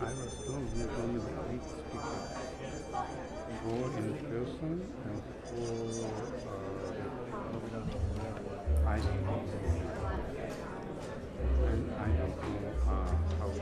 I was told we are going with 8 speakers. 4 in person and 4 I and I don't know how to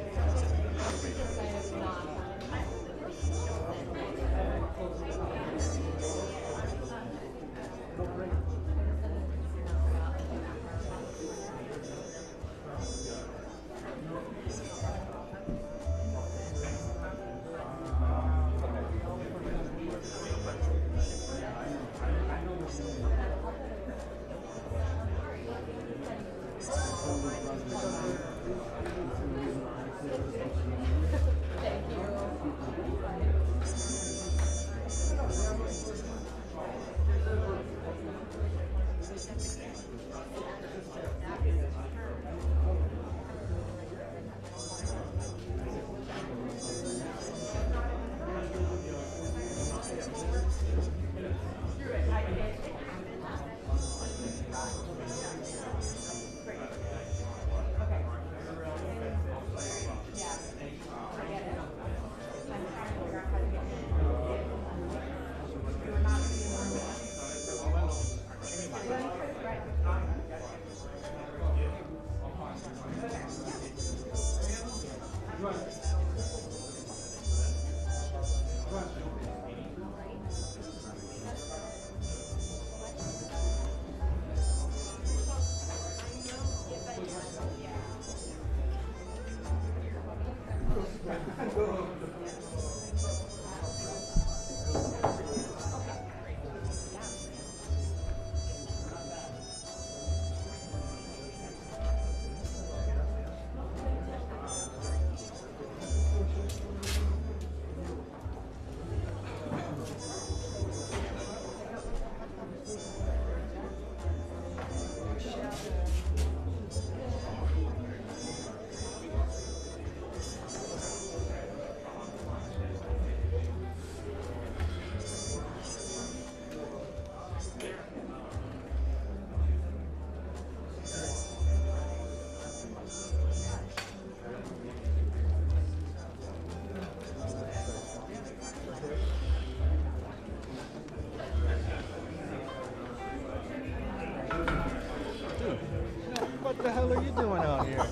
What the hell are you doing out here?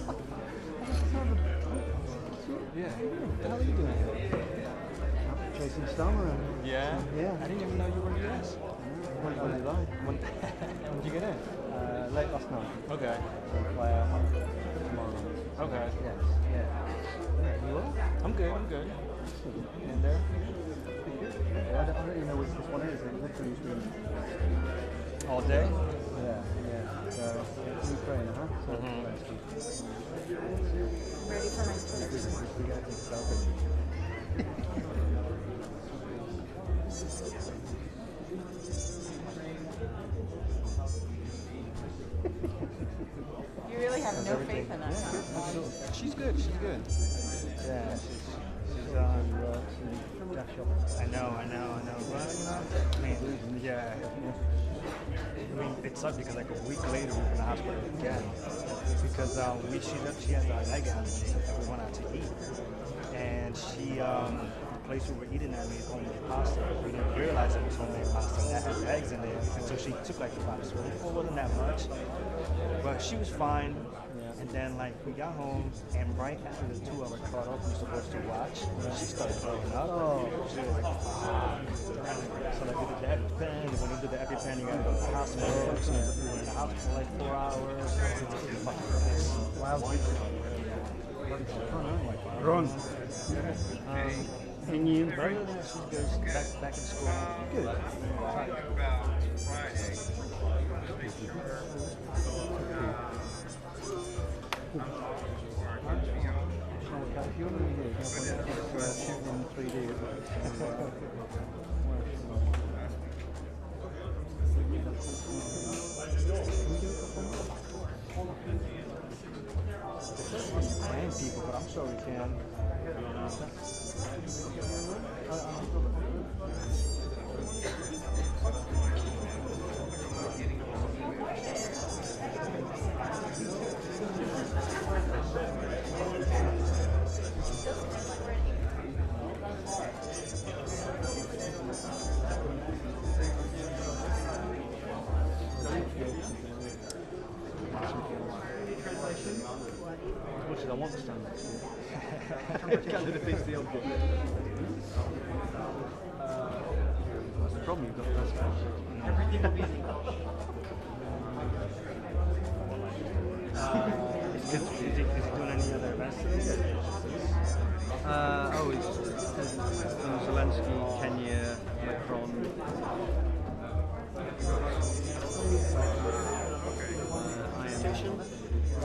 Yeah. What the hell are you doing here? chasing storm around. Yeah? Yeah. I didn't even know you were US. When did I? When did you get in? Late last night. Okay. Tomorrow. Okay. Yes. Yeah. You are? I'm good. In there? I don't even know which this one is. It literally has been All day? yeah. So Ukraine, huh? So Ready for my Twitter. we get to selfie. You really have no faith in us, huh? She's good. Yeah, she's dash up. I know. But, I mean, yeah. I mean, it sucked because like a week later we were in the hospital again because she has a leg allergy and we went out to eat. And the place we were eating at made homemade pasta. We didn't realize it was homemade pasta that has eggs in there. And so she took like about a spoonful, wasn't that much. But she was fine. And then like we got home and right after the 2-hour cutoff we were supposed to watch, she started throwing up. She was like, fuck. So like we did the EpiPen, and when you do the EpiPen you gotta go to the hospital. So we were in the hospital for like 4 hours. It was a fucking mess. Wow. Run. And you? But other than that, she's good. She's back in school. Good. If you want to do it, shoot in 3D. Playing people, but I'm sure we can. want to stand next to you. Which kind of defeats the object. That's the problem, you've got the best Is he doing any other events today? Or is it just this? It's Zelenskyy, Kenya, Macron.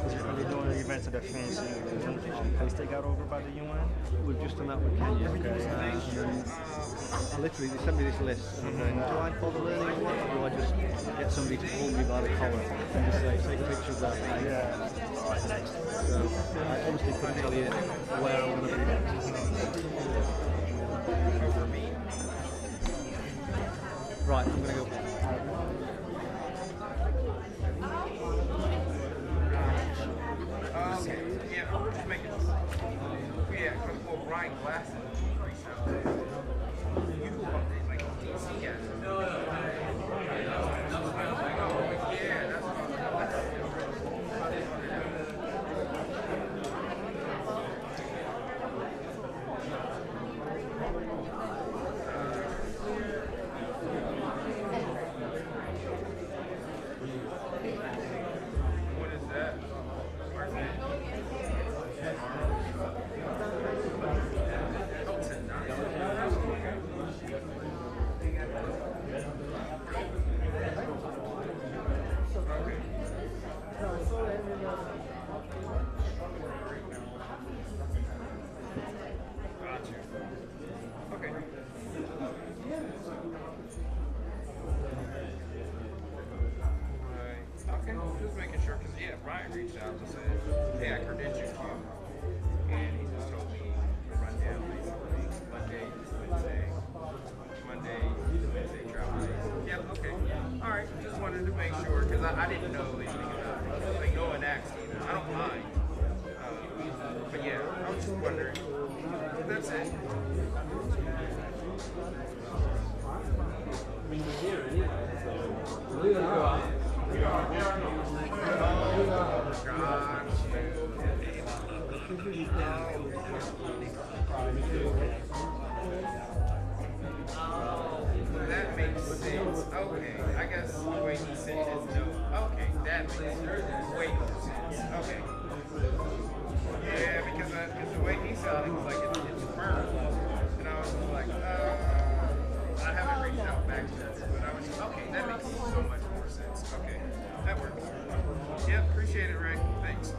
Are they doing events at that fancy presentation place they got over by the UN? We've just done that with Kenya. Okay. Literally, they sent me this list, and I'm going, do I bother learning or what? Or do I just get somebody to pull me by the collar and just say, take a picture of that? Yeah. So I honestly couldn't tell you where I'm going to be next. Right, I'm going to go. Okay, yeah, I'm just making yeah, because for Brian Glasses, you like DC guys. Yeah, that's what is that? Where's that? Okay. Right. Okay, just making sure, because, yeah, Brian reached out and said, hey, I credentialed you. And he just told me to run down basically Monday, Wednesday, travel days. Yep, okay. All right, just wanted to make sure, because I didn't know anything about it. Like, no one asked either. I don't mind. But yeah, I was just wondering. That's it. That makes sense. Okay, I guess the way he said his note. Okay, that makes way more sense. Okay. Yeah, because the way he sounded was like it's firm, and I was like, I haven't reached out back to her, but I was okay. That makes so much more sense. Okay, that works. Yep, appreciate it, Ray. Thanks.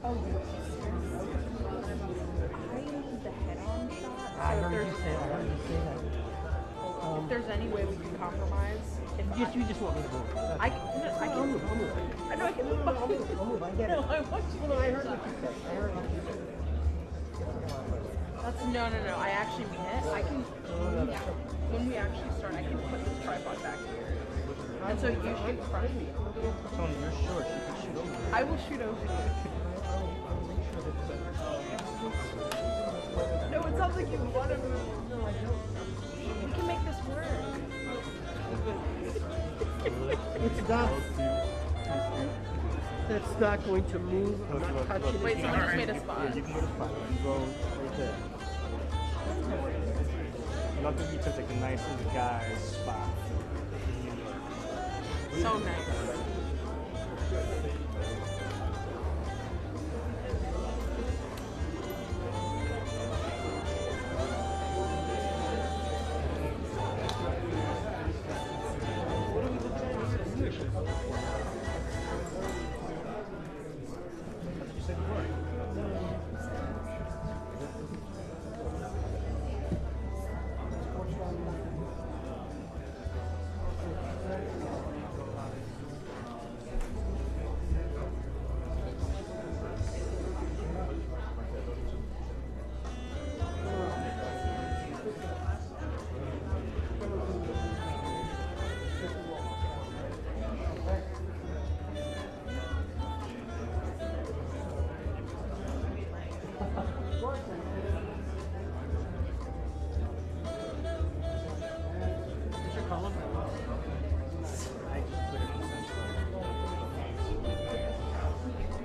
Oh, I need the head-on shot. I So if heard you there's, say that. if there's any way we can compromise, if You just want me to move. I can, I'll move. I know I can move. I'll move. I get it. No, I want you. Well, no, I heard what you said. I heard what you said. That's no. I actually mean it. I can. When we actually start, I can put this tripod back here, and so you shoot in front of me. Tony, you're short. You can shoot over. I will shoot over you. No, it sounds like you want to move. No, I don't. We can make this work. It's not. That's not going to move. I'm not touching Wait, it. someone just made a spot. Yeah, you can go to spot. You go right there. Not that he took like a nice little guy's spot. So nice.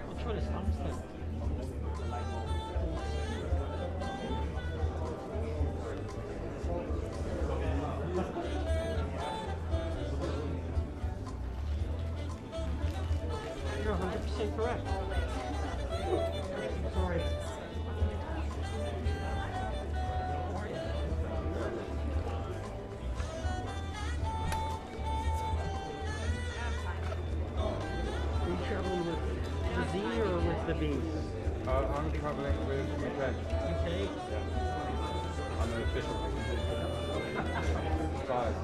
Which one is Thompson? You're 100% correct. Sorry. Are you traveling with the Z or with the B? I'm traveling with UK. Okay. I'm an official. Five.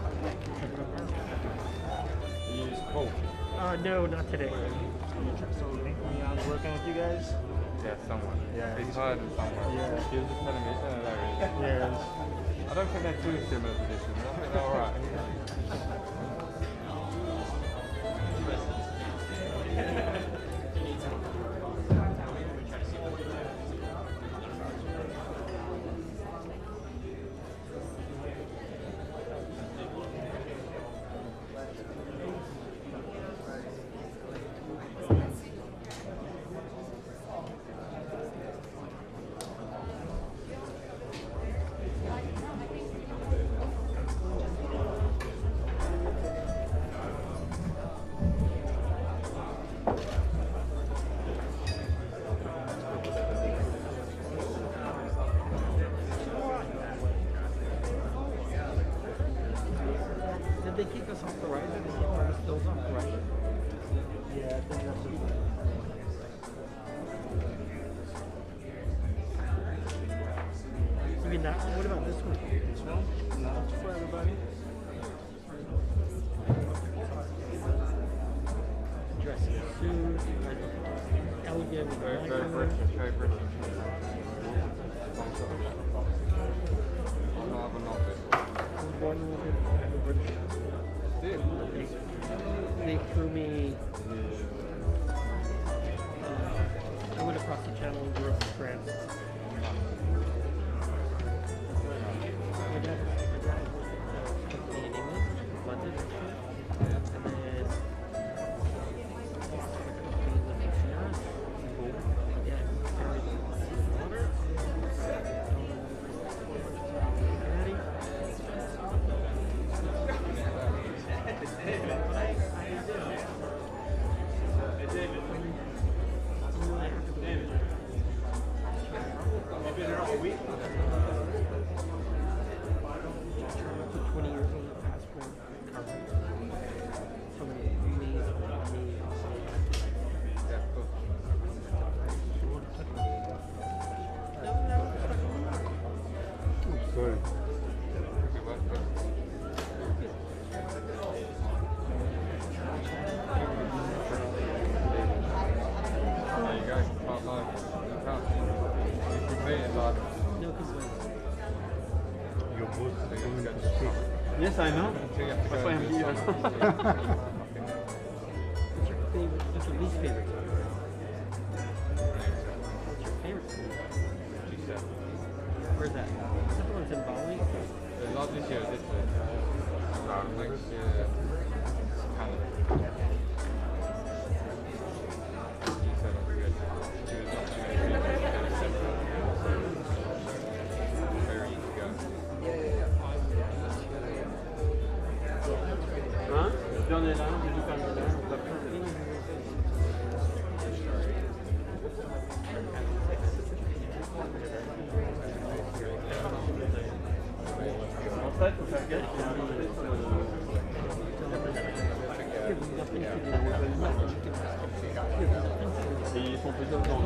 You use Colt. No, not today. So Leon's working with you guys? Yeah, someone. Yeah. He's hired someone. Yeah. He was just telling me, oh, there he is. Yeah. I don't think they're too similar positions. I think they're alright. Did they kick us off the right or did they kick us still off the right? Yeah, I think that's You mean that one? What about this one? this one. Not for everybody. Dress in a suit, elegant, Very black British, color. very British. I'm not an office. I was born in the British. Did? They threw me. I went across the channel and grew up in France. My dad was in England, London, and then my company lived in France. My dad married my daughter. Daddy. was going to speak. Yes, I know. That's why I'm here. What's your favorite? What's your least favorite song? What's your favorite song? Where's that? Is that the one that's in Bali? Not this year, this year. Next year, Canada. Hein? J'en ai là, je joue pas là, on va prendre. En fait, il faut faire gaffe, il y a un et ils sont plusieurs dans le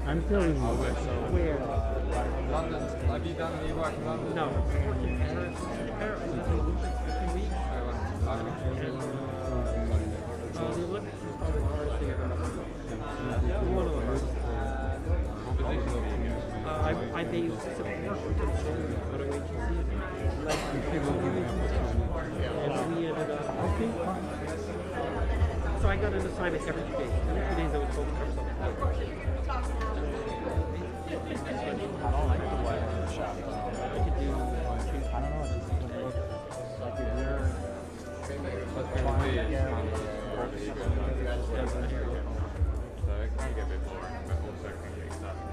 I'm telling you. Where? London. Have you done any work in London? No. I worked in Paris. In Paris, I was in the Olympics for 2 weeks. The Olympics was probably the hardest thing I've ever done. One of the hardest. I made specific work with them, photo agencies, and we ended up. So I got an assignment every 2 days. Every 2 days I was supposed to cover something. I don't like the way the shot. I could do. I don't know. It just doesn't look like if you're flying, yeah. So it can get a bit boring, but also can get exciting.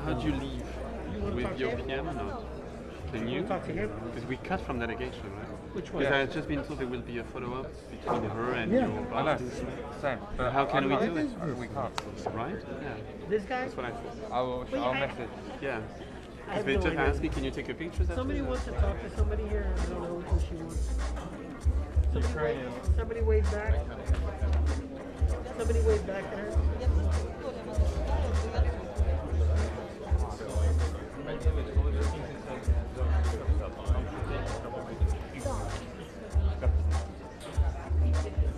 How'd you leave? With your PM or not? Can you? Talk to him. Because we cut from delegation, right? Which one? Because I had just been told there will be a follow-up between her and Yeah. your I know, boss. same. But How can we I'm do not- it? We can't. Right? Yeah. This guy? That's what I thought. I'll message. Yeah. I have They no just idea. asked me, can you take a picture? Somebody wants to talk to somebody here. I don't know who she wants. Somebody wave back. Somebody wave back at her.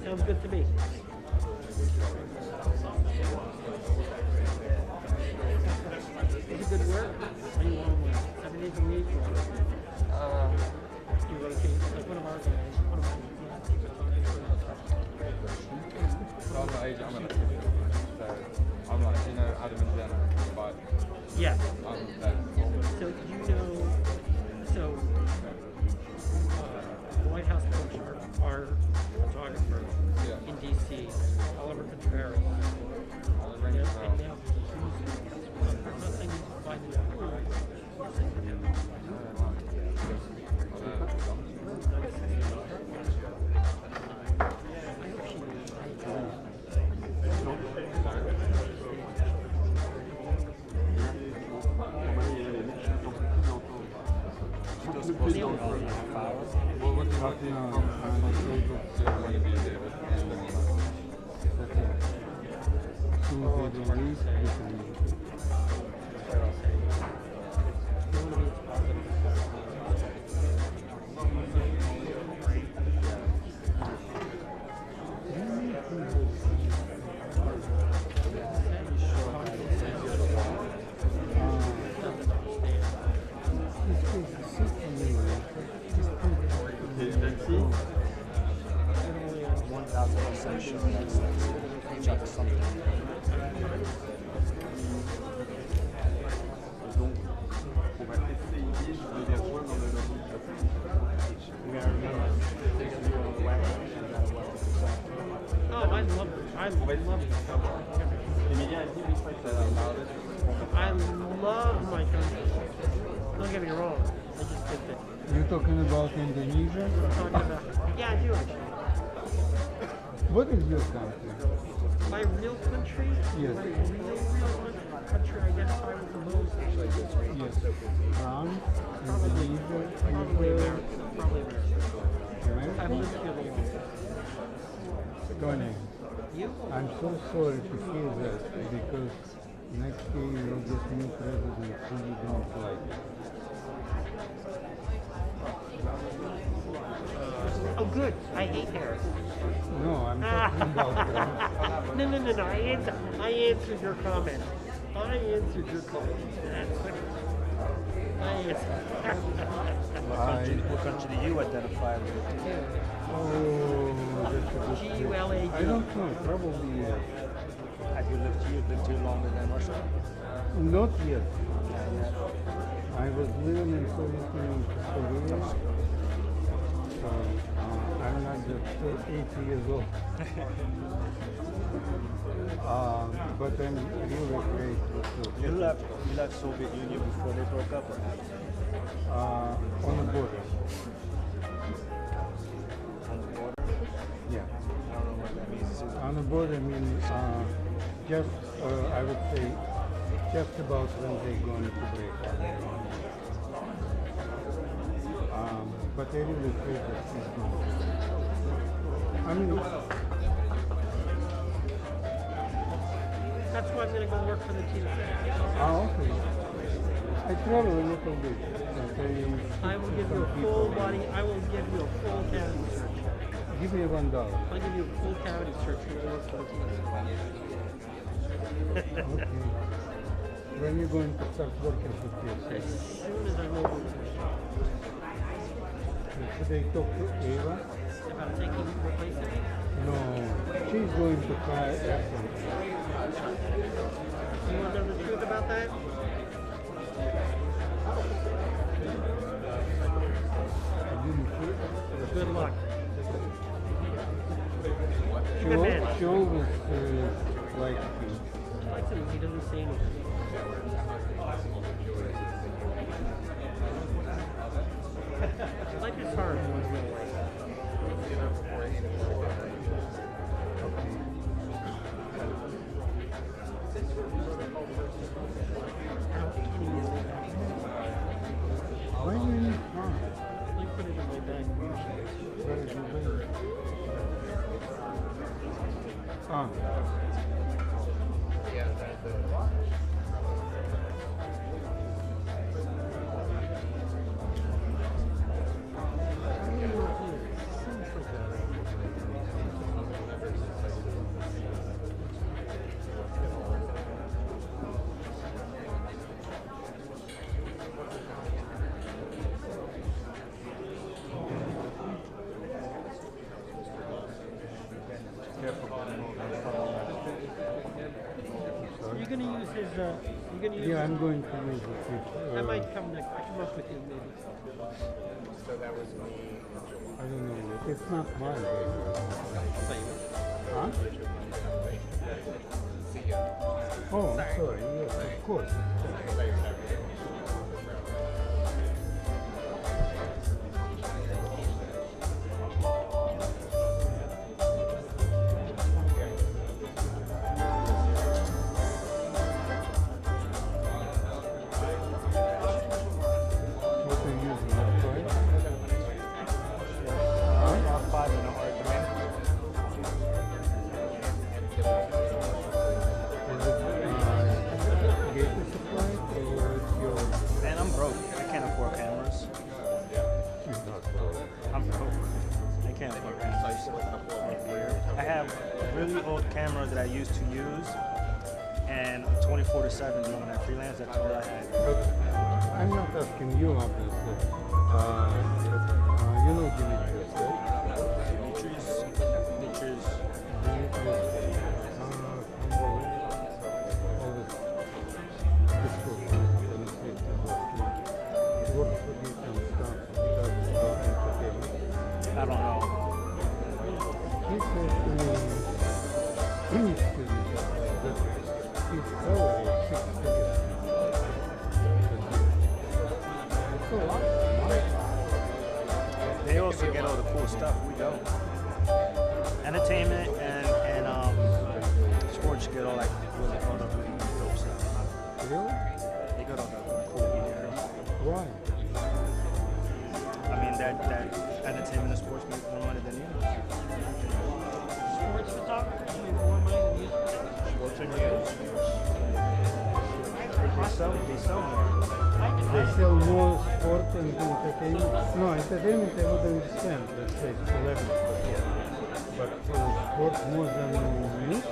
Sounds good to me. Is it good work? Are you on 7 days a week? Or you rotate? Like one of our guys, one of my So I'm not agent, I'm an assistant. So I'm like, you know, Adam and Jenna, but yeah. I'm there. So you know, so the White House coach, our photographer in DC, Oliver Contreras. I'll arrange it now. I'm not saying he's finding out who, I'm saying for him. I hope she I love my country. Don't get me wrong. I just think that You're talking about Indonesia? I'm talking about. Yeah, I do. What is your country? My real country. Yes. My real country I identify with the most. Yes. France, Probably Indonesia, America. Israel, Probably America. I've America? lived here the longest. Tony, You? I'm so sorry to hear that because next year you'll get new president who you don't like. Oh, good. I hate Harris. No, I'm talking about Trump. No. I answered your comment. I answered your comment. I answered. What country do you identify with? Oh, that's a good question. G-U-L-A-D. I don't know, probably Have you lived here longer than Russia? not yet. I was living in Soviet Union for Korea. So I'm not just 80 years old. But I'm really grateful to You left Soviet Union before they broke up or after? on the border. On the border? Yeah. I don't know what that means. On the border, I mean, just, I would say, just about when they're going to break up. But I really feel that it's not. I mean, That's why I'm going to go work for the TSA. okay. I travel a little bit. I will give you a full body, I will give you a full cavity search. Give me $1. I'll give you a full cavity search when I work for the TSA. Okay. When are you going to start working for As TSA? soon as I'm over Should I talk to Ava? about taking, replacing me, No, she's going to try Apple. you want to know the truth about that? I didn't hear. Good luck. She, Good man. she always likes you. Likes him, he doesn't say anything. Life is hard. Why do you need car? Let me put it in my bag. Where is your bag? Ah. You're going to use his, you're going to use Yeah, his, I'm going to use it. I might come next, I come up with you maybe. So that was me. I don't know. It's not mine. Huh? Oh, I'm sorry. Yes, of course. What are you using? Right? R5 and a hard drive. Is it Gator Supply or it's your? Man, I'm broke. I can't afford cameras. I'm broke. I can't afford cameras. I have a really old camera that I used to use, and 24/7 when I freelance, that's all I had. But I'm not asking you, obviously. You know Dimitrios, right? Dimitri's. Dimitrios. Always difficult when it's he works for different stuff. He does entertainment. I don't know. He said to me, excuse me, that his salary is 6 figures. they also get all the cool stuff. We don't. Entertainment and sports get all like really dope stuff. Really? They got all the cool gear. Why? I mean that entertainment and sports make more money than news. Sports photography make more money than music. Sports and news. They sell more. They sell more sport and entertainment. No, entertainment I would understand, let's say celebrity. But sport more than news,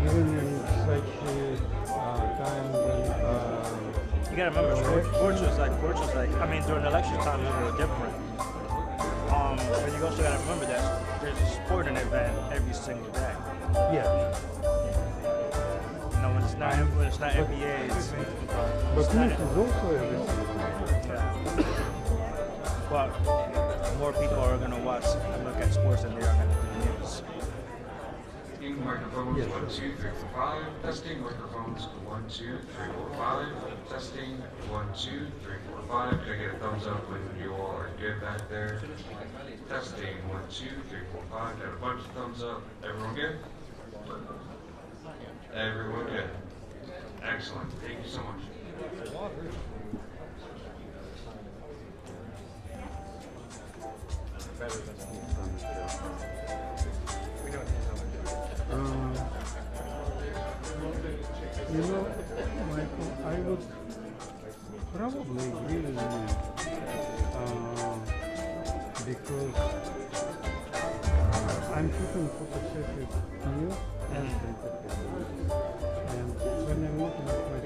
even in such time when You gotta remember, sports was like, I mean, during election time it was a little different. But you also gotta remember that there's a sporting event every single day. yeah. You know, when it's not NBA, it's But not- news is also everything. But more people are gonna watch and look at sports than they are gonna do news. Testing microphones 1, 2, 3, 4, 5. Testing microphones 1, 2, 3, 4, 5. Testing 1, 2, 3, 4, 5. Can I get a thumbs up when you all are good back there? Testing 1, 2, 3, 4, 5. Got a bunch of thumbs up. Everyone good? Everyone good. Excellent. Thank you so much. You know, Michael, I would probably agree with you because I'm keeping photocentric news and entertainment. And when I'm looking at my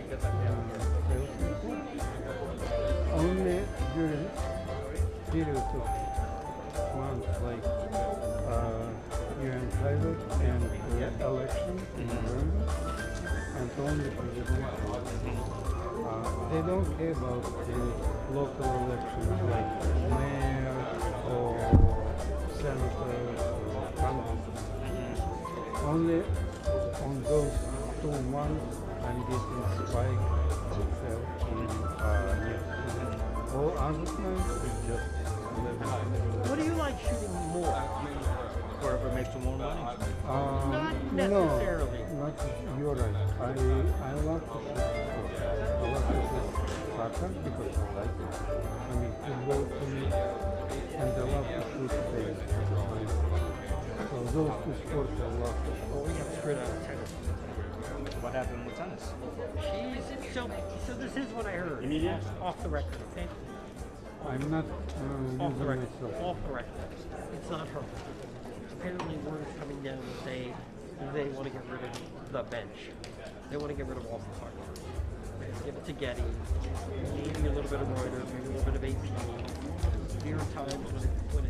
sales report, only during periods of months like UN pilot and election in November, and only president. They don't care about the local elections like mayor or senator or congressman. Only on those 2 months I'm getting spike itself in news. All other times it's just living. What do you like shooting more? Whatever makes you more money. Not necessarily. No, you're right. I love to shoot sports. I love to shoot soccer because I like it. I mean, football to me, and I love to shoot tennis. So those 2 sports I love to shoot. Well, we got screwed out of tennis. What happened with tennis? So this is what I heard. Off the record, okay? I'm not Off the using record. myself. Off the record. It's not her. Apparently word is coming down to say they want to get rid of the bench. They want to get rid of all the parts. Give it to Getty, maybe a little bit of Reuters, maybe a little bit of AP. There are times when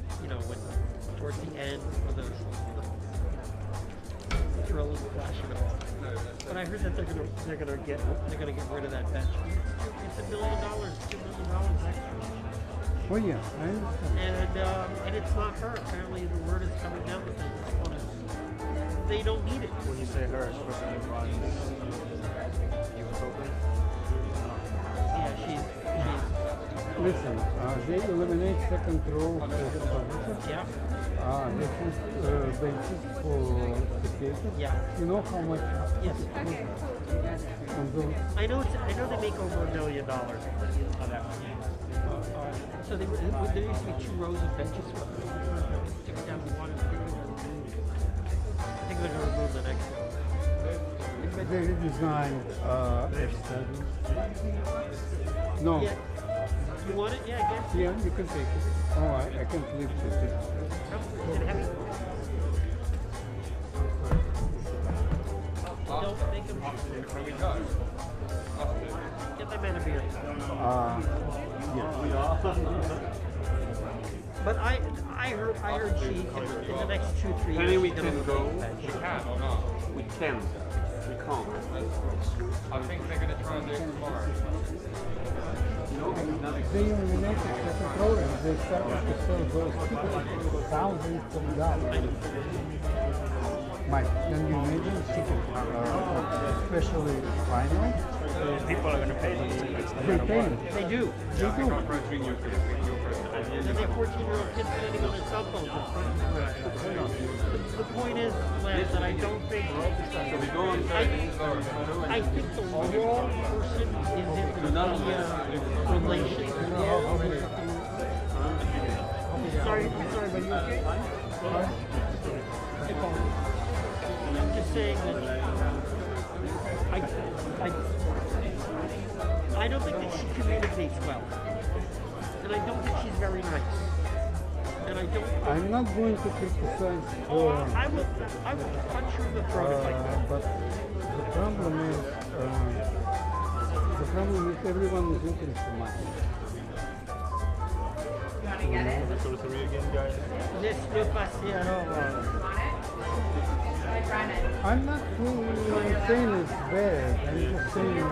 towards the end of the thrill and flash of it all. But I heard that they're gonna get rid of that bench. It's $1 million, $2 million extra. Oh yeah, I understand. And it's not her. Apparently the word is coming down that they don't need it. When you say her, it's President Vladimir Putin. Yeah, she's Listen, they eliminate second row of position. yeah. This is basis for spectators. Yeah. You know how much? Yes. On those? I know they make over $1 million on that one. So there used to be 2 rows of benches. Took it down to 1. I think they're going to remove the next one. They redesigned F7. No. Yeah. You want it? Yeah, I guess. Yeah, you can take it. Oh, I can't lift it. Is it heavy? Don't make them. Get that man a beer. Yeah. But I heard she in the next 2-3 years. Any we she's gonna can move go. the bench. We can or not? We can. We can't. I think they're going to try and do it tomorrow. They eliminated second row and they started to sell those tickets for thousands of dollars. Mike, can you imagine tickets, especially final? People are going to pay those tickets. No They matter pay. what. They do. They do. Approaching your president. And then they have 14-year-old kids sitting on their cell phones. The point is, Lance, that I don't think. I think the wrong person is in the relation. Sorry, but you okay? I'm just saying that I don't think that she communicates well. And I don't think she's very nice. And I don't. I'm not going to criticize her. I will punch her in the throat if I can. But the problem is everyone is looking for money. I'm not saying it's bad. I'm just saying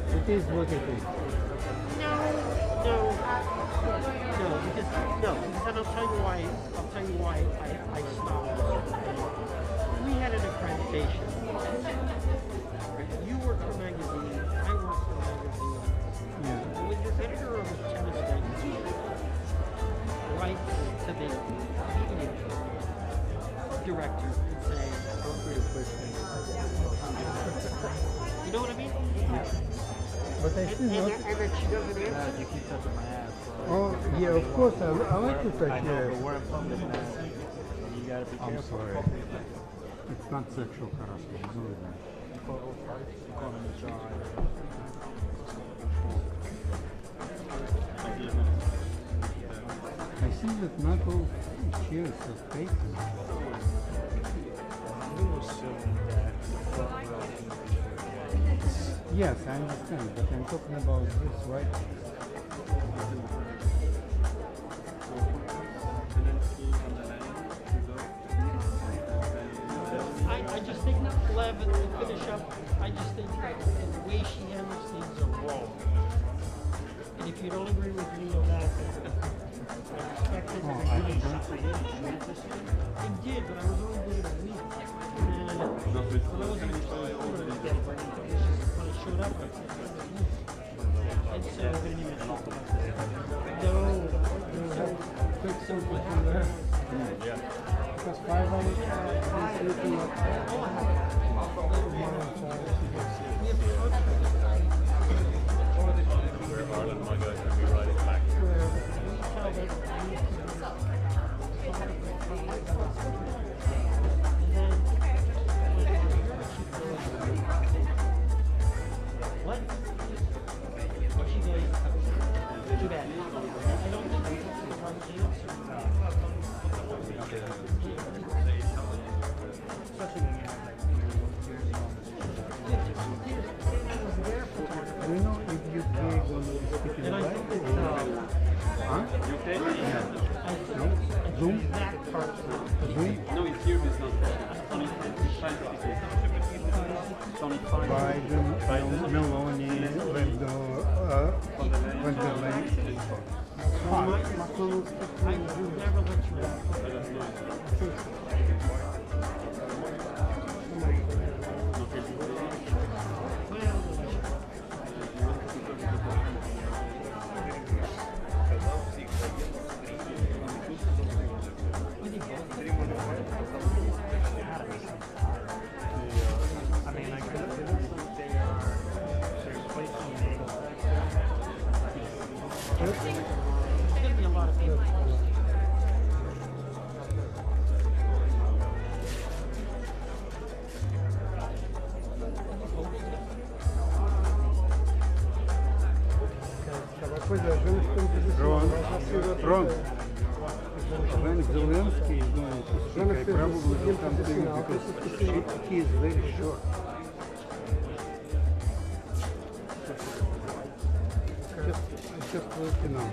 it is what it is. No, because I'll tell you why I stopped. We had an accreditation. You work for magazine, I work for magazine. Yeah. When the editor of a tennis magazine writes to the media director and saying, you know what I mean? But I still not. And that she doesn't answer. You keep touching my ass. Oh, yeah, of course, I like to touch I know, your but we're in public now. You gotta be careful. I'm sorry. It's not sexual harassment. It's only that. I see that not all chairs are taken. Yes, I understand, but I'm talking about this, right? I just think, Lev, and to finish up, I just think that the way she handles things are wrong. And if you don't agree with me on that, I respect it. Oh, I It did, but I was only doing it a week. And when I wasn't when I showed up, and so, Take something from there. Because 5 hours is looking at Ireland, my guys can be riding back. What? She goes, too bad. I don't think that's the right answer. Especially when you have like you know, if you take on speaking And I about think that, huh? UK? No? Zoom? that part, Zoom? No, it's here, it's not. Biden, Meloni, when the lane. I would never let you out. I mean, like, it looks like they're replacing There's going to be a lot of people. Ron, when Zelenskyy is going to speak, I probably will come to you because he is very short. Just let you know.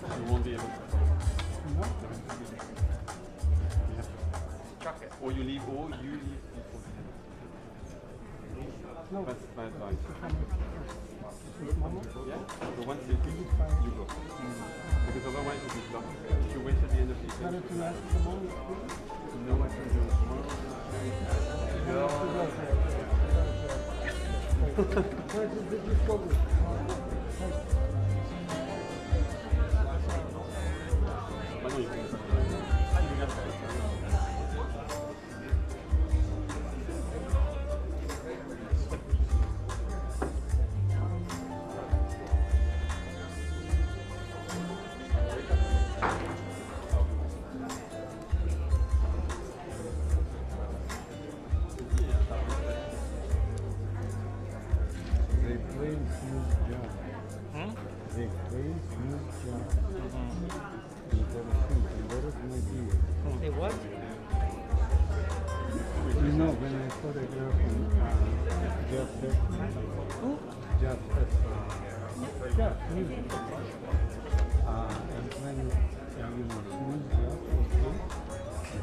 You won't be able to. Or you leave or you leave before 10. No. That's my advice. Yeah? So once you leave, you go. Because otherwise it is locked. If you wait at the end of the event, Better to ask the moment. you know what to do tomorrow. Bueno, y- They play smooth jazz. They play smooth jazz. Interesting. A lot of my ears. They what? You know, when I photograph on jazz festival, jazz festival, jazz music, and when smooth jazz is good,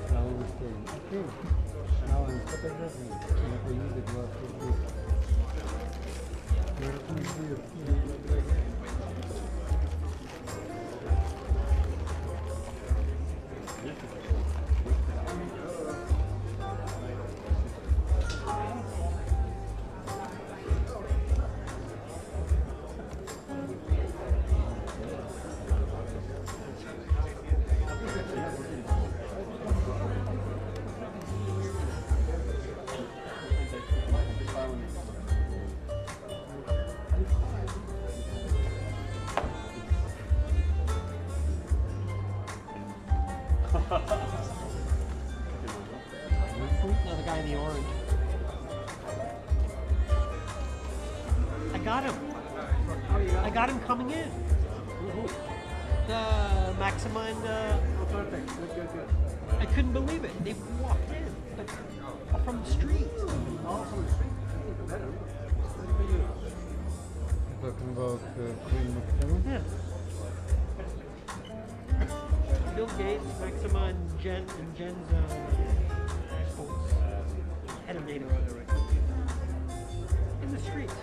I always say, okay, now I'm photographing, and I use the glass of this. No, the guy in the orange. I got him. I got him coming in. The Maxima and Perfect. Good. I couldn't believe it. They walked in like, from the street. Talking about Queen of Heaven? Yeah. Bill Gates, Maxima, and Jen's head of NATO in the streets.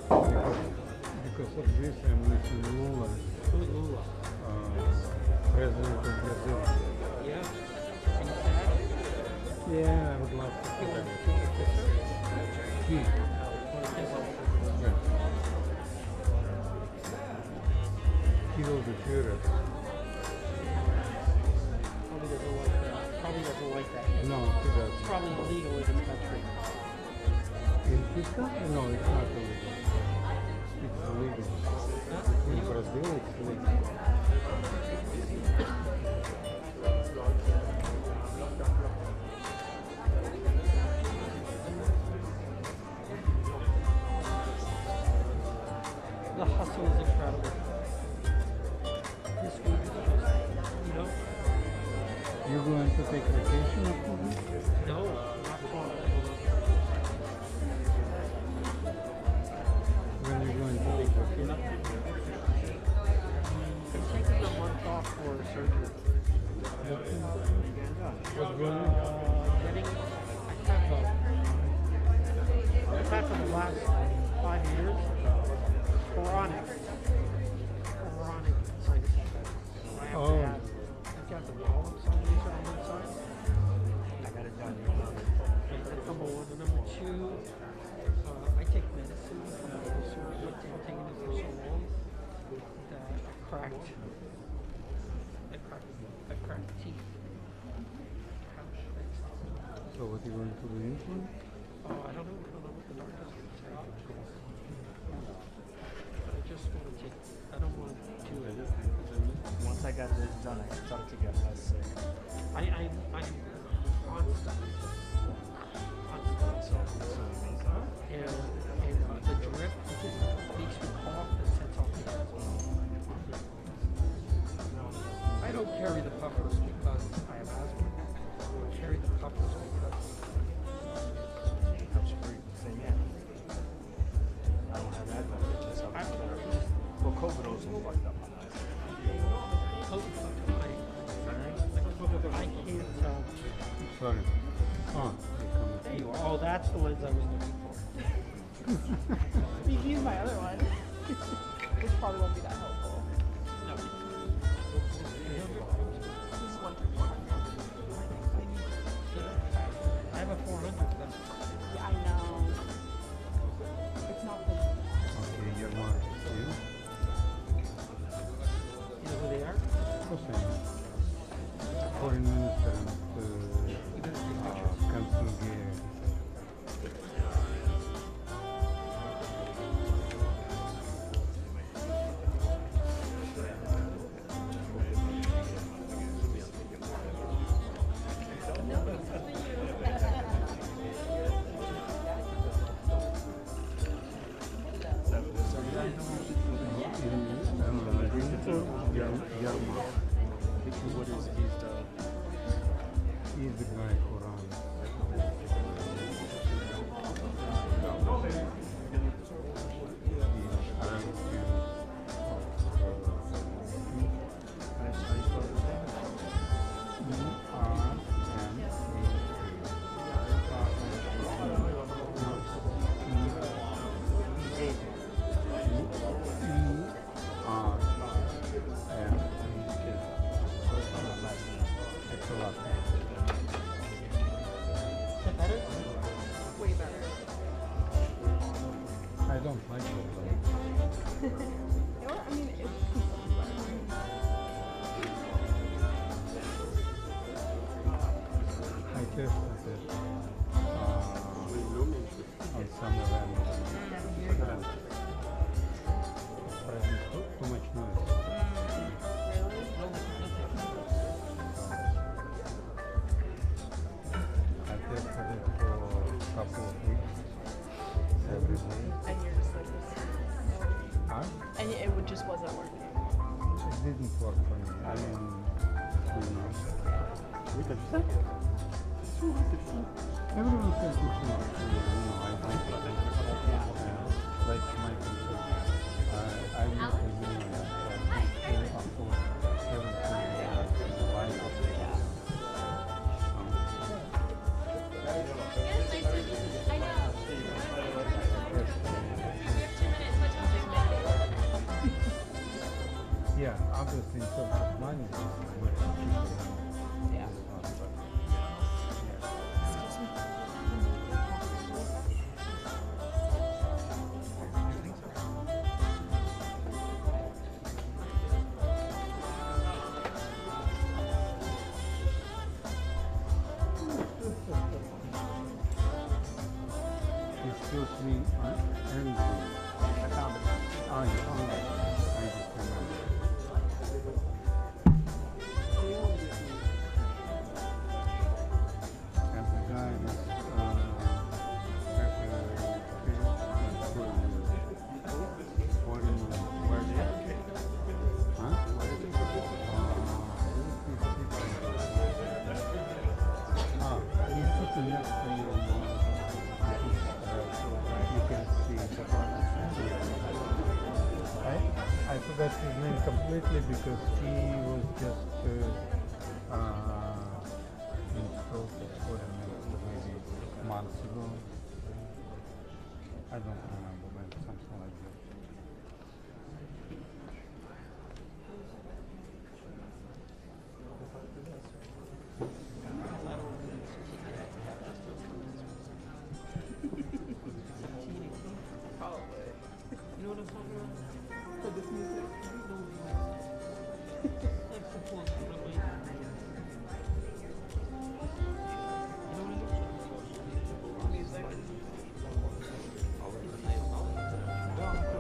Because of this, I'm listening to Lula, Who's Lula? President of Brazil. Yeah. Yeah, I would love to. You want to kiss her? He. Want to kiss her? Yeah. He will be furious. Probably doesn't like that. Probably doesn't like that. No, he does. It's probably illegal in this country. In this country? No, it's not illegal. It's illegal. In Brazil, it's illegal. The hustle is incredible. This week, you know? You going to take vacation after this? No, not far. When are you going to take vacation? I'm taking a month off for surgery. What's going on? I've had for the last 5 years chronic sinus infection. I've got the polyps on the inside. I got it done. That's number one. And number two, I take medicine for my ulcer. I've been taking it for so long that I cracked teeth. So what are you going to do implant? Oh, I don't know what the doctor's going to say. But I just want to take, I don't want to do it. Once I got this done, I started to get less sick. I'm constant. So amazing. And the drip makes me cough and sets off the asthma. I don't carry the puffers because I have asthma. I carry the puffers because Helps breathe. Same here. I don't have that much. It just helps. Well, of those were fucked up on that. I can't tell. Sorry. Oh, There you are. Oh, that's the ones I was looking for. You can use my other one, which probably won't be that helpful. No. This is 1 through 400. I have a 400 then. Yeah, I know. It's not the. okay, you're not you? You know who they are? Of course I know. Foreign Minister and Council Gear. What is he's the He's the guy who runs. Way better. I don't like it. You know what? I mean, it's I tested it on some events. But I think too much noise. I tested it for a couple of weeks every day. and you're just like this. Huh? And it just wasn't working. It didn't work for me. I mean, everyone says it's not. I think like my concern. I'm not a union. I can afford everything in the lineup. Yeah, obviously in terms of money, it's much cheaper. Yeah. Excuse me, and I found it. I just remember. And the guy is he's sitting next to you. You can see. I forgot his name completely because he was just in process for maybe months ago. I don't remember when, something like that. You know what I'm talking about? For this music. Like support for the way. Music. You know what it is?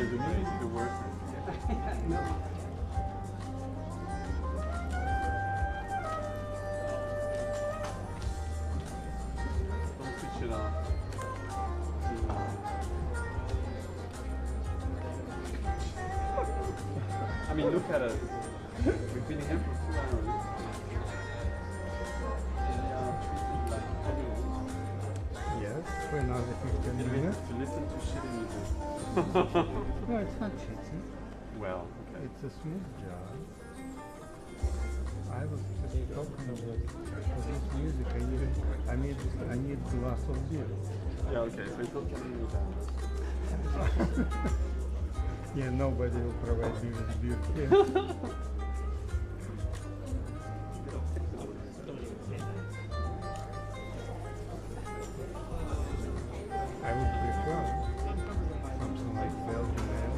the music, the worse. Don't switch it off. I mean, look at us. We've been here for 2 hours. And we are treated like animals. Yes, for another 15 minutes. To listen to shitty music. No, it's not cheating. Well, okay. It's a smooth job. I was just talking about for this music. I need glass of beer. Yeah, okay, so it's not telling me that. Yeah, nobody will provide me with beer here. I would prefer something like Belgian ale.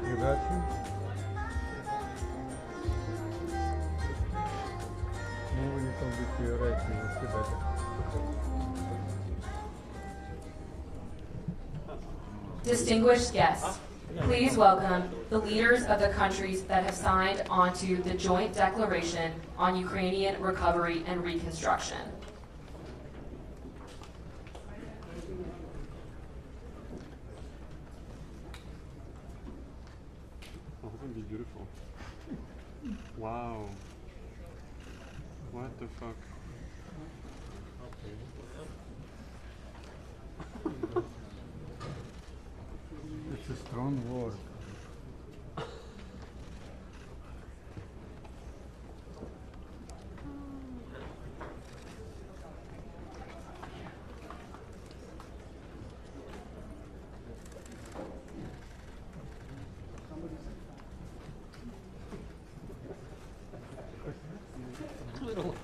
You got you? Move a little bit to your right, you will see better. Distinguished guests, please welcome the leaders of the countries that have signed onto the Joint Declaration on Ukrainian Recovery and Reconstruction. Oh, that's gonna be beautiful. Wow. What the fuck? It's a strong word.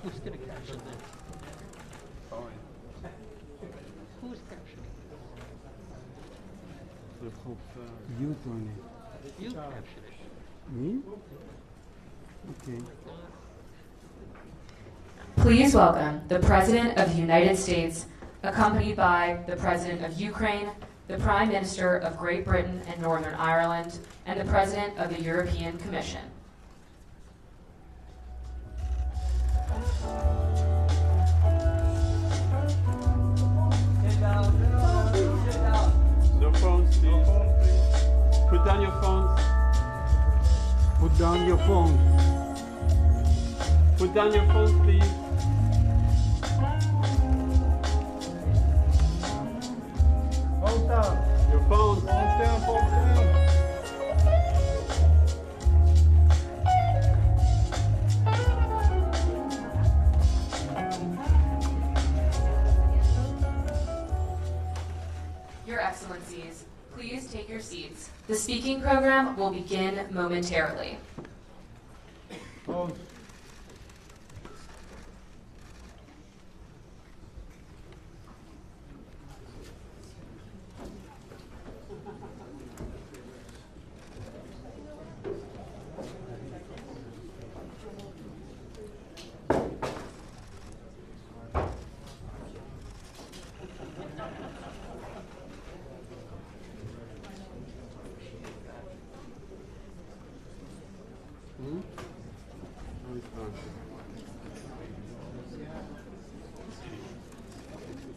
Who's going to capture this? Sorry. Who's capturing The Pope. You, Tony. it? You captured it. Me? Okay. Please welcome the President of the United States, accompanied by the President of Ukraine, the Prime Minister of Great Britain and Northern Ireland, and the President of the European Commission. No phones, please. Put down your phones. Put down your phone. Put down your phones, please. Hold down. Your phones. Phones down, phones down. Your Excellencies, please take your seats. The speaking program will begin momentarily. Phones.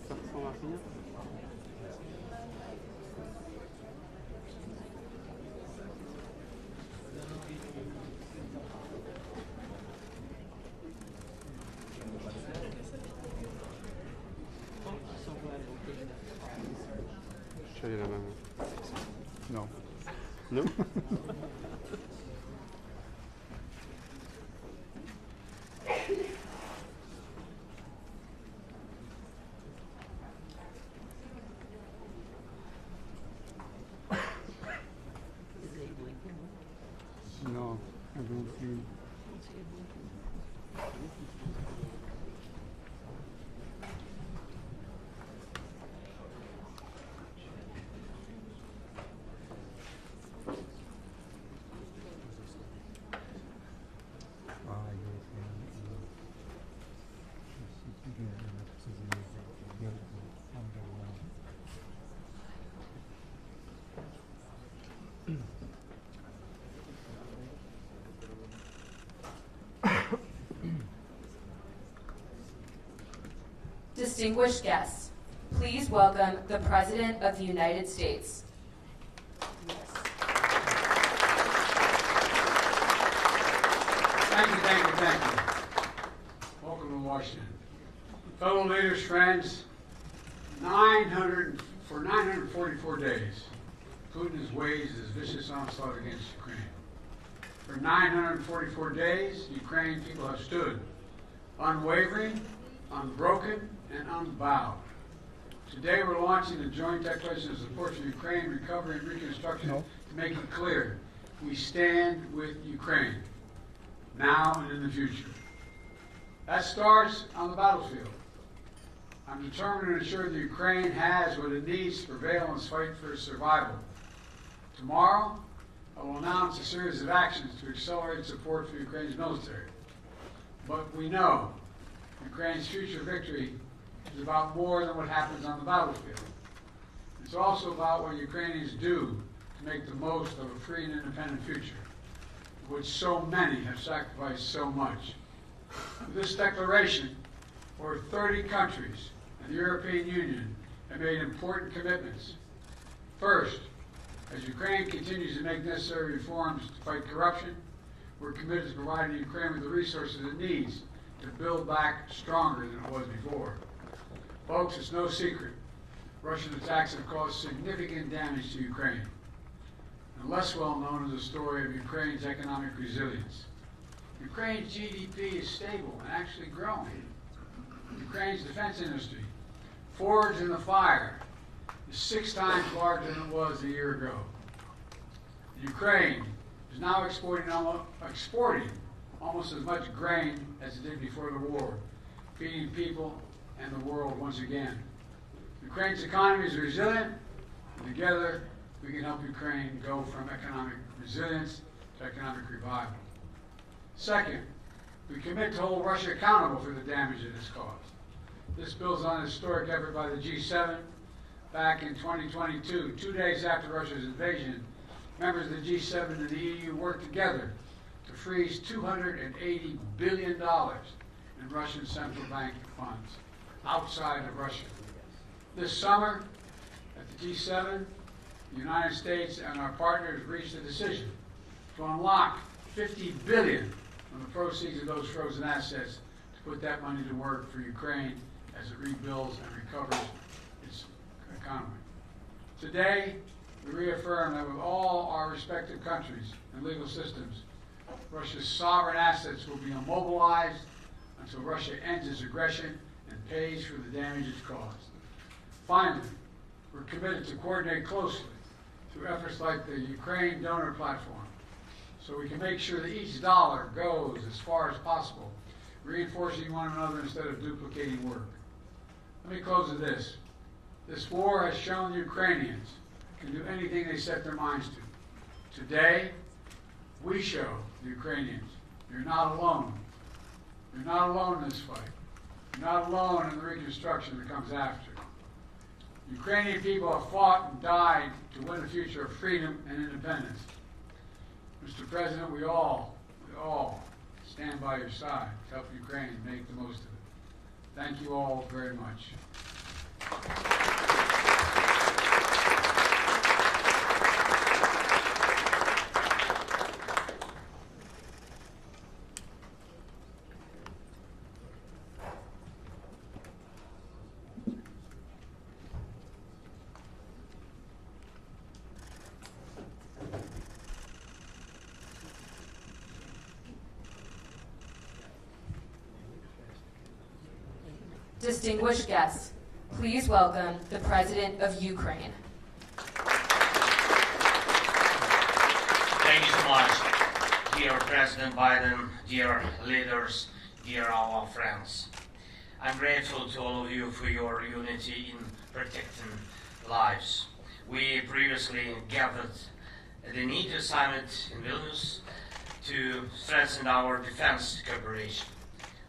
Ça ressemble à rien. Je suis allé là-bas. No. Non. No, I don't see. Distinguished guests, please welcome the President of the United States. Thank you. Welcome to Washington. Fellow leaders, friends, for 944 days, Putin has waged his vicious onslaught against Ukraine. For 944 days, Ukraine people have stood unwavering, unbroken, and unbowed. Today we're launching the joint declaration of support for Ukraine, recovery, and reconstruction to make it clear we stand with Ukraine, now and in the future. That starts on the battlefield. I'm determined to ensure that Ukraine has what it needs to prevail in its fight for its survival. Tomorrow, I will announce a series of actions to accelerate support for Ukraine's military. But we know Ukraine's future victory is about more than what happens on the battlefield. It's also about what Ukrainians do to make the most of a free and independent future, for which so many have sacrificed so much. With this declaration, over 30 countries and the European Union have made important commitments. First, as Ukraine continues to make necessary reforms to fight corruption, we're committed to providing Ukraine with the resources it needs to build back stronger than it was before. Folks, it's no secret, Russian attacks have caused significant damage to Ukraine. And less well known is the story of Ukraine's economic resilience. Ukraine's GDP is stable and actually growing. Ukraine's defense industry, forged in the fire, is 6 times larger than it was a year ago. Ukraine is now exporting almost as much grain as it did before the war, feeding people and the world once again. Ukraine's economy is resilient, and together we can help Ukraine go from economic resilience to economic revival. Second, we commit to hold Russia accountable for the damage it has caused. This builds on a historic effort by the G7. Back in 2022, 2 days after Russia's invasion, members of the G7 and the EU worked together to freeze $280 billion in Russian central bank funds outside of Russia. This summer, at the G7, the United States and our partners reached a decision to unlock $50 billion from the proceeds of those frozen assets to put that money to work for Ukraine as it rebuilds and recovers its economy. Today, we reaffirm that with all our respective countries and legal systems, Russia's sovereign assets will be immobilized until Russia ends its aggression and pays for the damage it's caused. Finally, we're committed to coordinate closely through efforts like the Ukraine Donor Platform, so we can make sure that each dollar goes as far as possible, reinforcing one another instead of duplicating work. Let me close with this. This war has shown the Ukrainians can do anything they set their minds to. Today, we show the Ukrainians you're not alone. You're not alone in this fight. You're not alone in the reconstruction that comes after. Ukrainian people have fought and died to win a future of freedom and independence. Mr. President, we all stand by your side to help Ukraine make the most of it. Thank you all very much. Distinguished guests, please welcome the President of Ukraine. Thank you so much, dear President Biden, dear leaders, dear our friends. I'm grateful to all of you for your unity in protecting lives. We previously gathered at the NATO summit in Vilnius to strengthen our defense cooperation.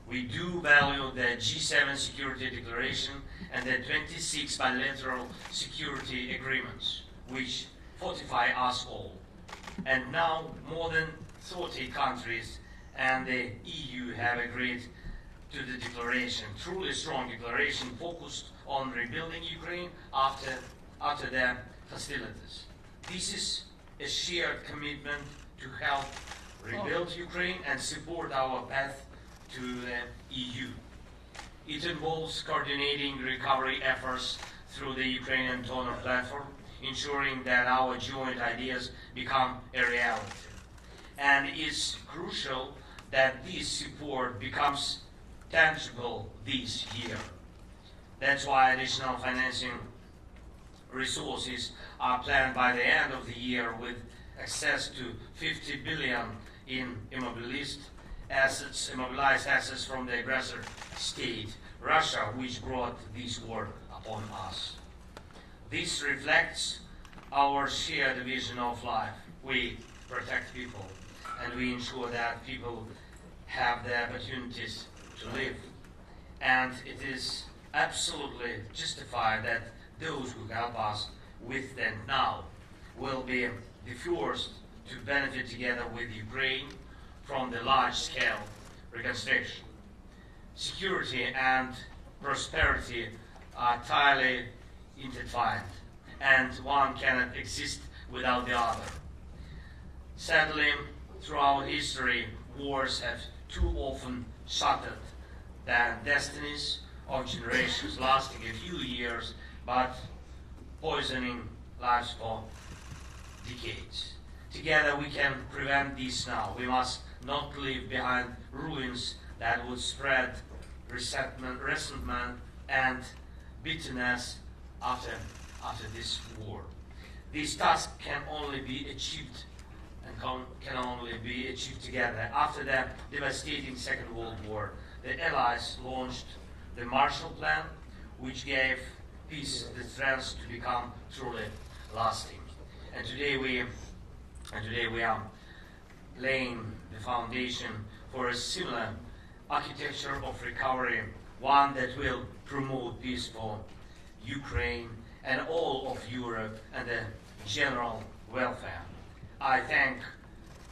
We do value the G7 Security Declaration and the 26 bilateral security agreements, which fortify us all. And now more than 30 countries and the EU have agreed to the declaration, truly strong declaration focused on rebuilding Ukraine after the hostilities. This is a shared commitment to help rebuild Ukraine and support our path to the EU. It involves coordinating recovery efforts through the Ukrainian donor platform, ensuring that our joint ideas become a reality. And it's crucial that this support becomes tangible this year. That's why additional financing resources are planned by the end of the year, with access to 50 billion in immobilized assets from the aggressor state, Russia, which brought this war upon us. This reflects our shared vision of life. We protect people, and we ensure that people have the opportunities to live. And it is absolutely justified that those who help us with them now will be the first to benefit together with Ukraine from the large-scale reconstruction. Security and prosperity are tightly intertwined, and one cannot exist without the other. Sadly, throughout history, wars have too often shattered the destinies of generations, lasting a few years, but poisoning lives for decades. Together we can prevent this now. We must not leave behind ruins that would spread resentment and bitterness after this war. This task can only be achieved can only be achieved together. After the devastating Second World War, the Allies launched the Marshall Plan, which gave peace the strength to become truly lasting. And today we are laying the foundation for a similar architecture of recovery, one that will promote peace for Ukraine and all of Europe and the general welfare. I thank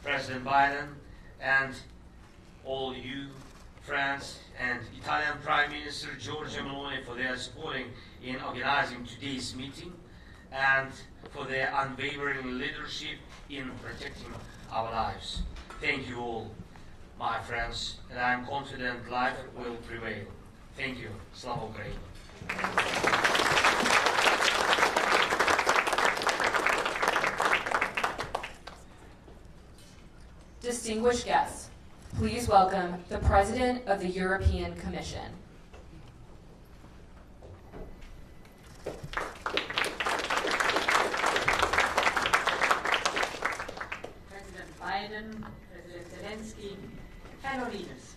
President Biden and all you friends and Italian Prime Minister Giorgia Meloni for their supporting in organizing today's meeting and for their unwavering leadership in protecting our lives. Thank you all, my friends, and I am confident life will prevail. Thank you. Slava Ukraini. Distinguished guests, please welcome the President of the European Commission. President Biden, President Zelenskyy, fellow leaders.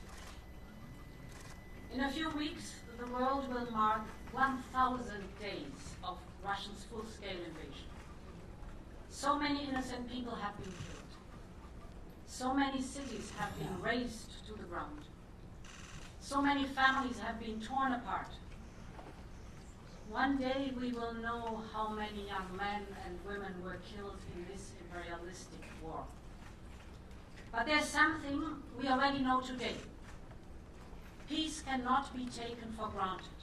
In a few weeks, the world will mark 1,000 days of Russia's full-scale invasion. So many innocent people have been killed. So many cities have been razed to the ground. So many families have been torn apart. One day we will know how many young men and women were killed in this imperialistic war. But there's something we already know today. Peace cannot be taken for granted.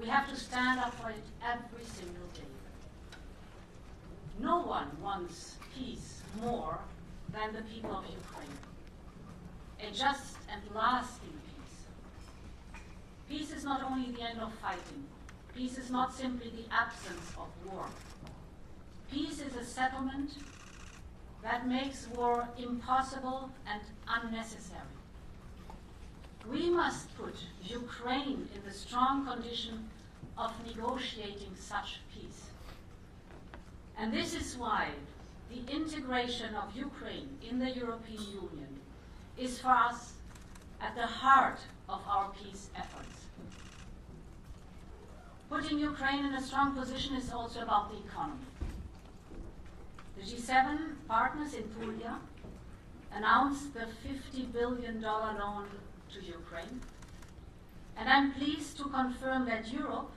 We have to stand up for it every single day. No one wants peace more than the people of Ukraine. A just and lasting peace. Peace is not only the end of fighting. Peace is not simply the absence of war. Peace is a settlement that makes war impossible and unnecessary. We must put Ukraine in the strong condition of negotiating such peace. And this is why the integration of Ukraine in the European Union is for us at the heart of our peace efforts. Putting Ukraine in a strong position is also about the economy. The G7 partners in Puglia announced the $50 billion loan to Ukraine, and I'm pleased to confirm that Europe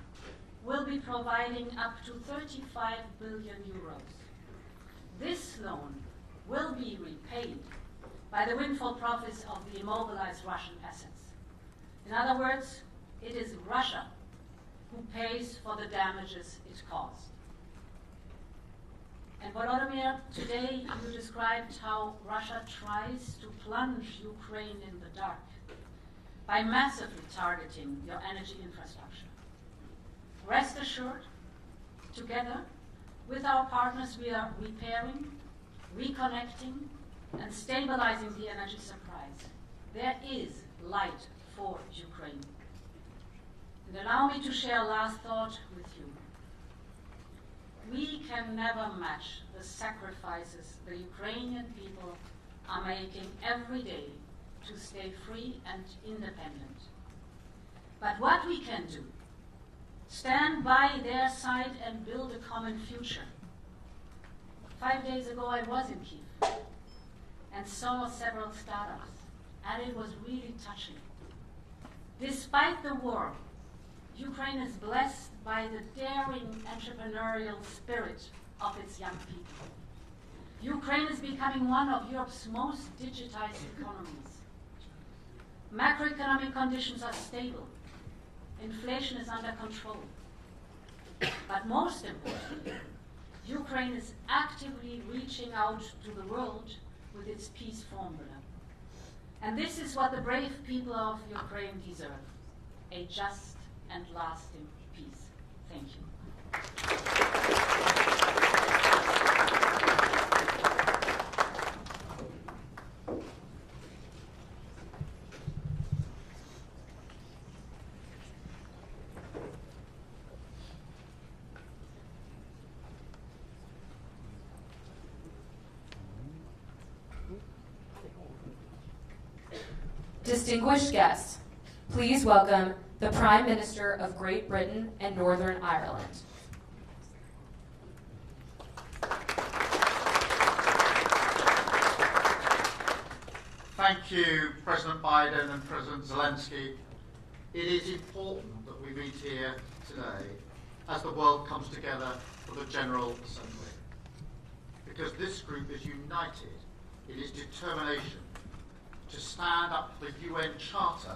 will be providing up to 35 billion euros. This loan will be repaid by the windfall profits of the immobilized Russian assets. In other words, it is Russia who pays for the damages it caused. And Volodymyr, today you described how Russia tries to plunge Ukraine in the dark by massively targeting your energy infrastructure. Rest assured, together with our partners, we are repairing, reconnecting, and stabilizing the energy supplies. There is light for Ukraine. And allow me to share a last thought with you. We can never match the sacrifices the Ukrainian people are making every day to stay free and independent. But what we can do, stand by their side and build a common future. 5 days ago I was in Kyiv and saw several startups, and it was really touching. Despite the war, Ukraine is blessed by the daring entrepreneurial spirit of its young people. Ukraine is becoming one of Europe's most digitized economies. Macroeconomic conditions are stable. Inflation is under control. But most importantly, Ukraine is actively reaching out to the world with its peace formula. And this is what the brave people of Ukraine deserve: a just and lasting peace. Thank you. Distinguished guests, please welcome the Prime Minister of Great Britain and Northern Ireland. Thank you, President Biden and President Zelenskyy. It is important that we meet here today as the world comes together for the General Assembly, because this group is united in its determination to stand up for the UN Charter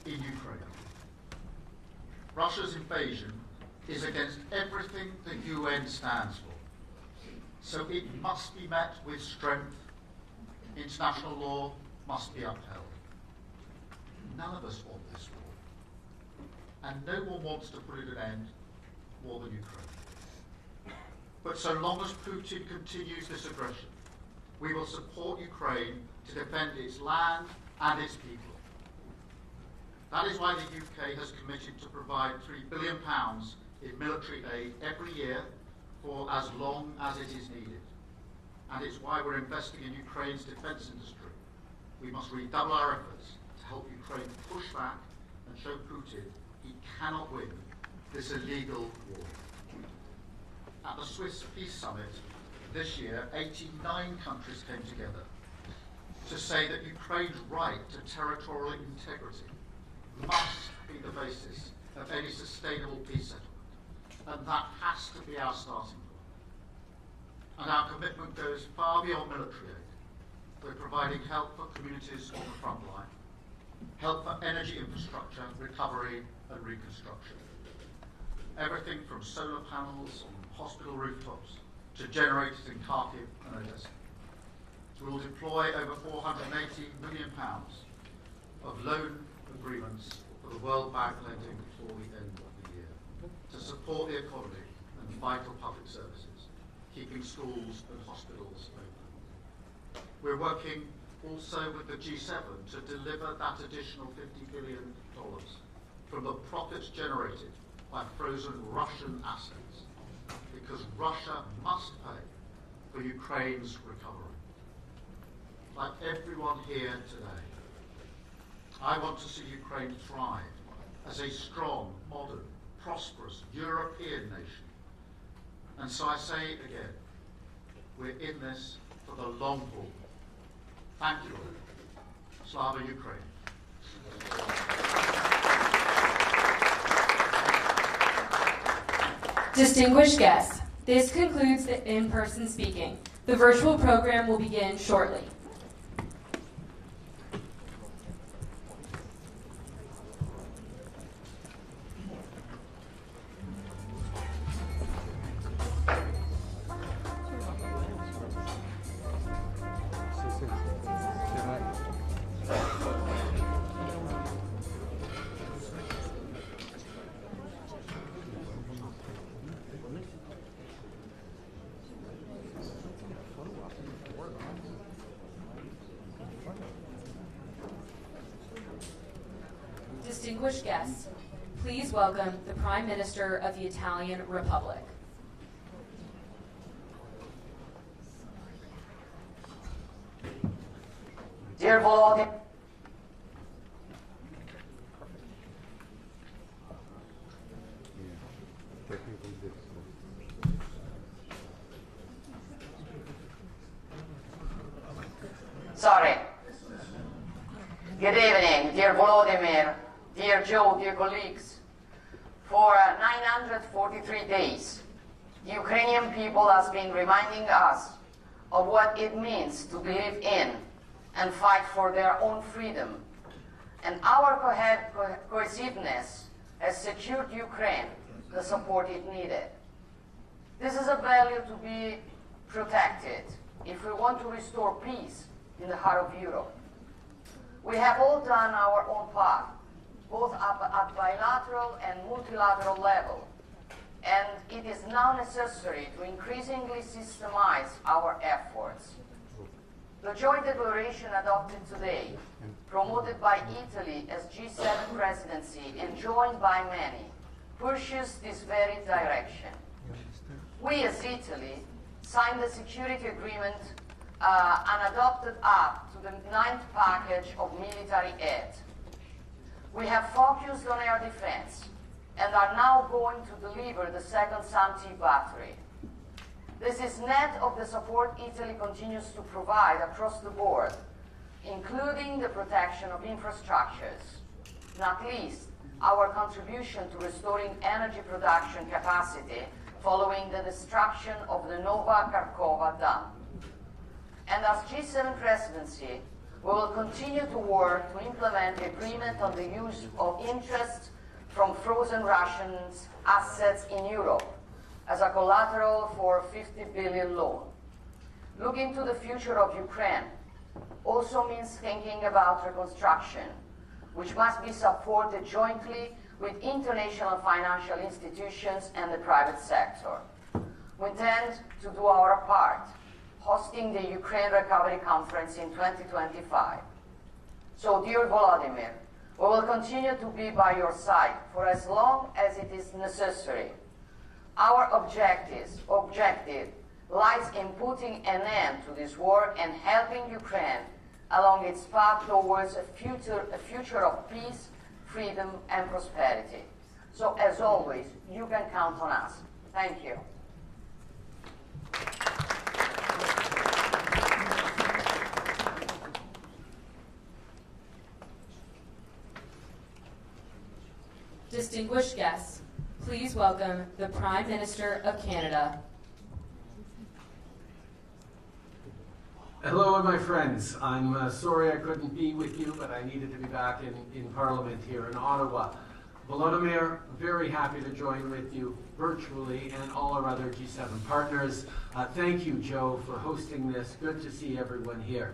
in Ukraine. Russia's invasion is against everything the UN stands for, so it must be met with strength. International law must be upheld. None of us want this war, and no one wants to put it an end more than Ukraine. But so long as Putin continues this aggression, we will support Ukraine to defend its land and its people. That is why the UK has committed to provide £3 billion in military aid every year for as long as it is needed. And it's why we're investing in Ukraine's defence industry. We must redouble our efforts to help Ukraine push back and show Putin he cannot win this illegal war. At the Swiss Peace Summit this year, 89 countries came together to say that Ukraine's right to territorial integrity must be the basis of any sustainable peace settlement, and that has to be our starting point. And our commitment goes far beyond military aid. We're providing help for communities on the front line, help for energy infrastructure, recovery and reconstruction. Everything from solar panels on hospital rooftops to generators in Kharkiv and Odessa. We will deploy over £480 million of loan agreements for the World Bank lending before the end of the year to support the economy and vital public services, keeping schools and hospitals open. We're working also with the G7 to deliver that additional $50 billion from the profits generated by frozen Russian assets, because Russia must pay for Ukraine's recovery. Like everyone here today, I want to see Ukraine thrive as a strong, modern, prosperous European nation. And so I say it again, we're in this for the long haul. Thank you all. Slava Ukraine. Distinguished guests, this concludes the in-person speaking. The virtual program will begin shortly. Distinguished guests, please welcome the Prime Minister of the Italian Republic. Dear Volodymyr, sorry. Good evening, dear Volodymyr, dear Joe, dear colleagues. For 943 days, the Ukrainian people has been reminding us of what it means to believe in and fight for their own freedom. And our cohesiveness has secured Ukraine the support it needed. This is a value to be protected if we want to restore peace in the heart of Europe. We have all done our own part, both at bilateral and multilateral level, and it is now necessary to increasingly systemize our efforts. The joint declaration adopted today, promoted by Italy as G7 presidency and joined by many, pushes this very direction. We as Italy signed the security agreement and adopted up to the 9th package of military aid. We have focused on air defense and are now going to deliver the second SAM-T battery. This is net of the support Italy continues to provide across the board, including the protection of infrastructures, not least our contribution to restoring energy production capacity following the destruction of the Nova Kakhovka dam. And as G7 presidency, we will continue to work to implement the agreement on the use of interest from frozen Russian assets in Europe as a collateral for a 50 billion loan. Looking to the future of Ukraine also means thinking about reconstruction, which must be supported jointly with international financial institutions and the private sector. We intend to do our part, hosting the Ukraine Recovery Conference in 2025. So, dear Volodymyr, we will continue to be by your side for as long as it is necessary. Our objective lies in putting an end to this war and helping Ukraine along its path towards a future of peace, freedom, and prosperity. So, as always, you can count on us. Thank you. Distinguished guests, please welcome the Prime Minister of Canada. Hello, my friends. I'm sorry I couldn't be with you, but I needed to be back in Parliament here in Ottawa. Volodymyr, very happy to join with you virtually and all our other G7 partners. Thank you, Joe, for hosting this. Good to see everyone here.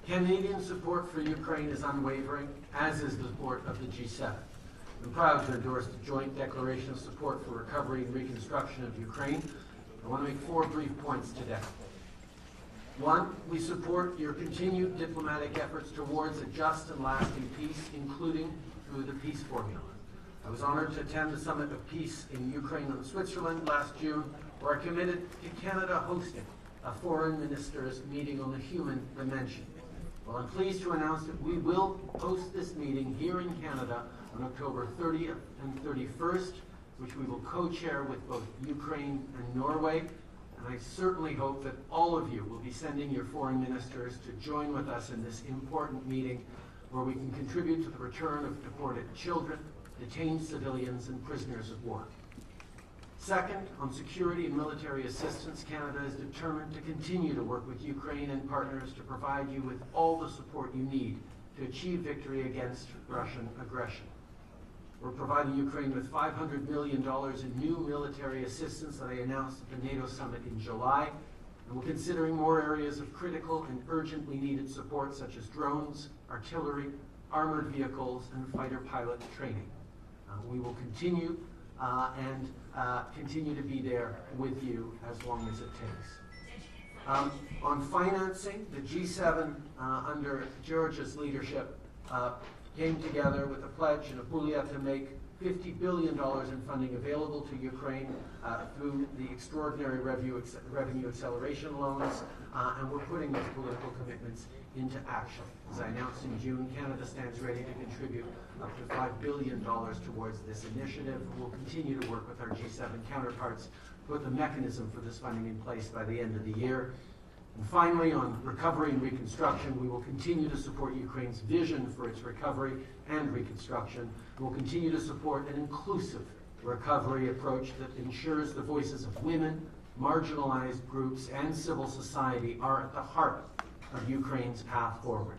Canadian support for Ukraine is unwavering, as is the support of the G7. I'm proud to endorse the joint declaration of support for recovery and reconstruction of Ukraine. I want to make 4 brief points today. 1, we support your continued diplomatic efforts towards a just and lasting peace, including through the peace formula. I was honored to attend the Summit of Peace in Ukraine and Switzerland last June, where I committed to Canada hosting a foreign ministers meeting on the human dimension. Well, I'm pleased to announce that we will host this meeting here in Canada on October 30th and 31st, which we will co-chair with both Ukraine and Norway. And I certainly hope that all of you will be sending your foreign ministers to join with us in this important meeting where we can contribute to the return of deported children, detained civilians, and prisoners of war. Second, on security and military assistance, Canada is determined to continue to work with Ukraine and partners to provide you with all the support you need to achieve victory against Russian aggression. We're providing Ukraine with $500 million in new military assistance that I announced at the NATO summit in July, and we're considering more areas of critical and urgently needed support such as drones, artillery, armored vehicles, and fighter pilot training. We will continue continue to be there with you as long as it takes. On financing, the G7 under Georgia's leadership came together with a pledge in Apulia to make $50 billion in funding available to Ukraine through the extraordinary revenue acceleration loans, and we're putting those political commitments into action. As I announced in June, Canada stands ready to contribute up to $5 billion towards this initiative. We'll continue to work with our G7 counterparts to put the mechanism for this funding in place by the end of the year. And finally, on recovery and reconstruction, we will continue to support Ukraine's vision for its recovery and reconstruction. We'll continue to support an inclusive recovery approach that ensures the voices of women, marginalized groups, and civil society are at the heart of Ukraine's path forward.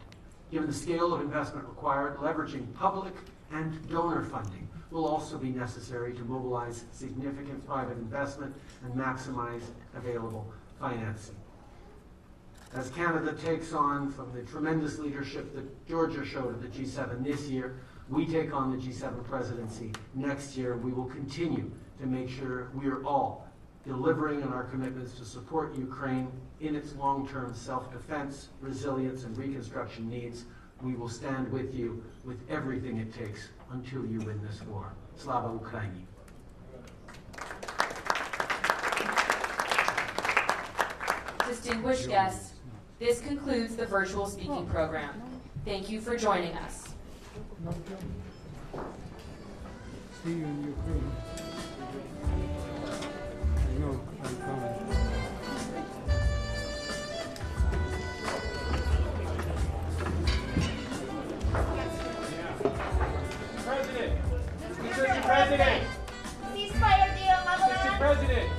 Given the scale of investment required, leveraging public and donor funding will also be necessary to mobilize significant private investment and maximize available financing. As Canada takes on from the tremendous leadership that Georgia showed at the G7 this year, we take on the G7 presidency next year. We will continue to make sure we are all delivering on our commitments to support Ukraine in its long-term self-defense, resilience, and reconstruction needs. We will stand with you with everything it takes until you win this war. Slava Ukraini. Distinguished guests, this concludes the virtual speaking program. Thank you for joining us. See you in Ukraine. I know, I'm coming. President! Mr. President! Ceasefire deal, Mr. President!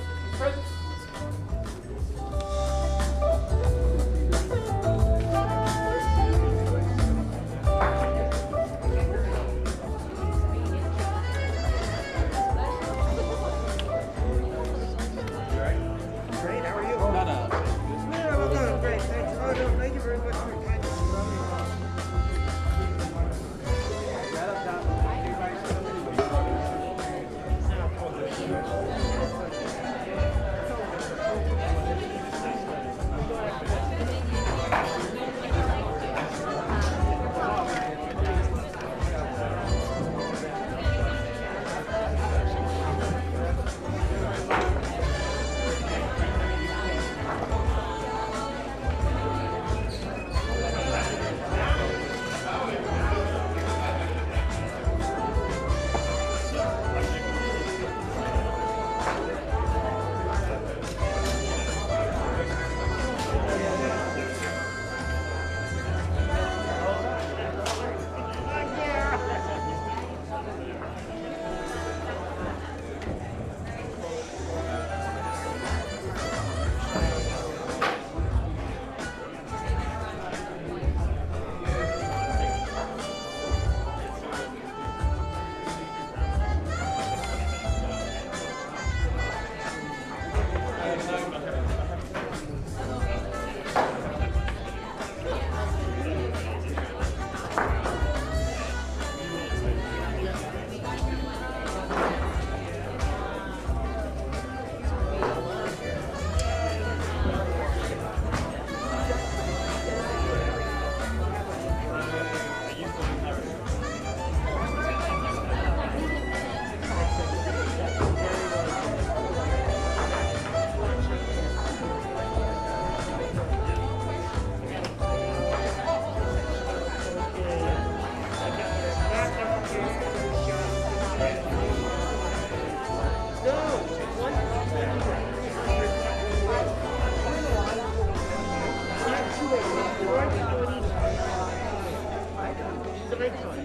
an icon.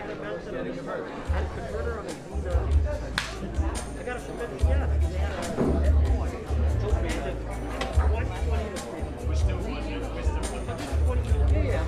And it mounts it on a converter on a Vina. I got a tremendous, yeah. They had a 120. We're still 120. Yeah.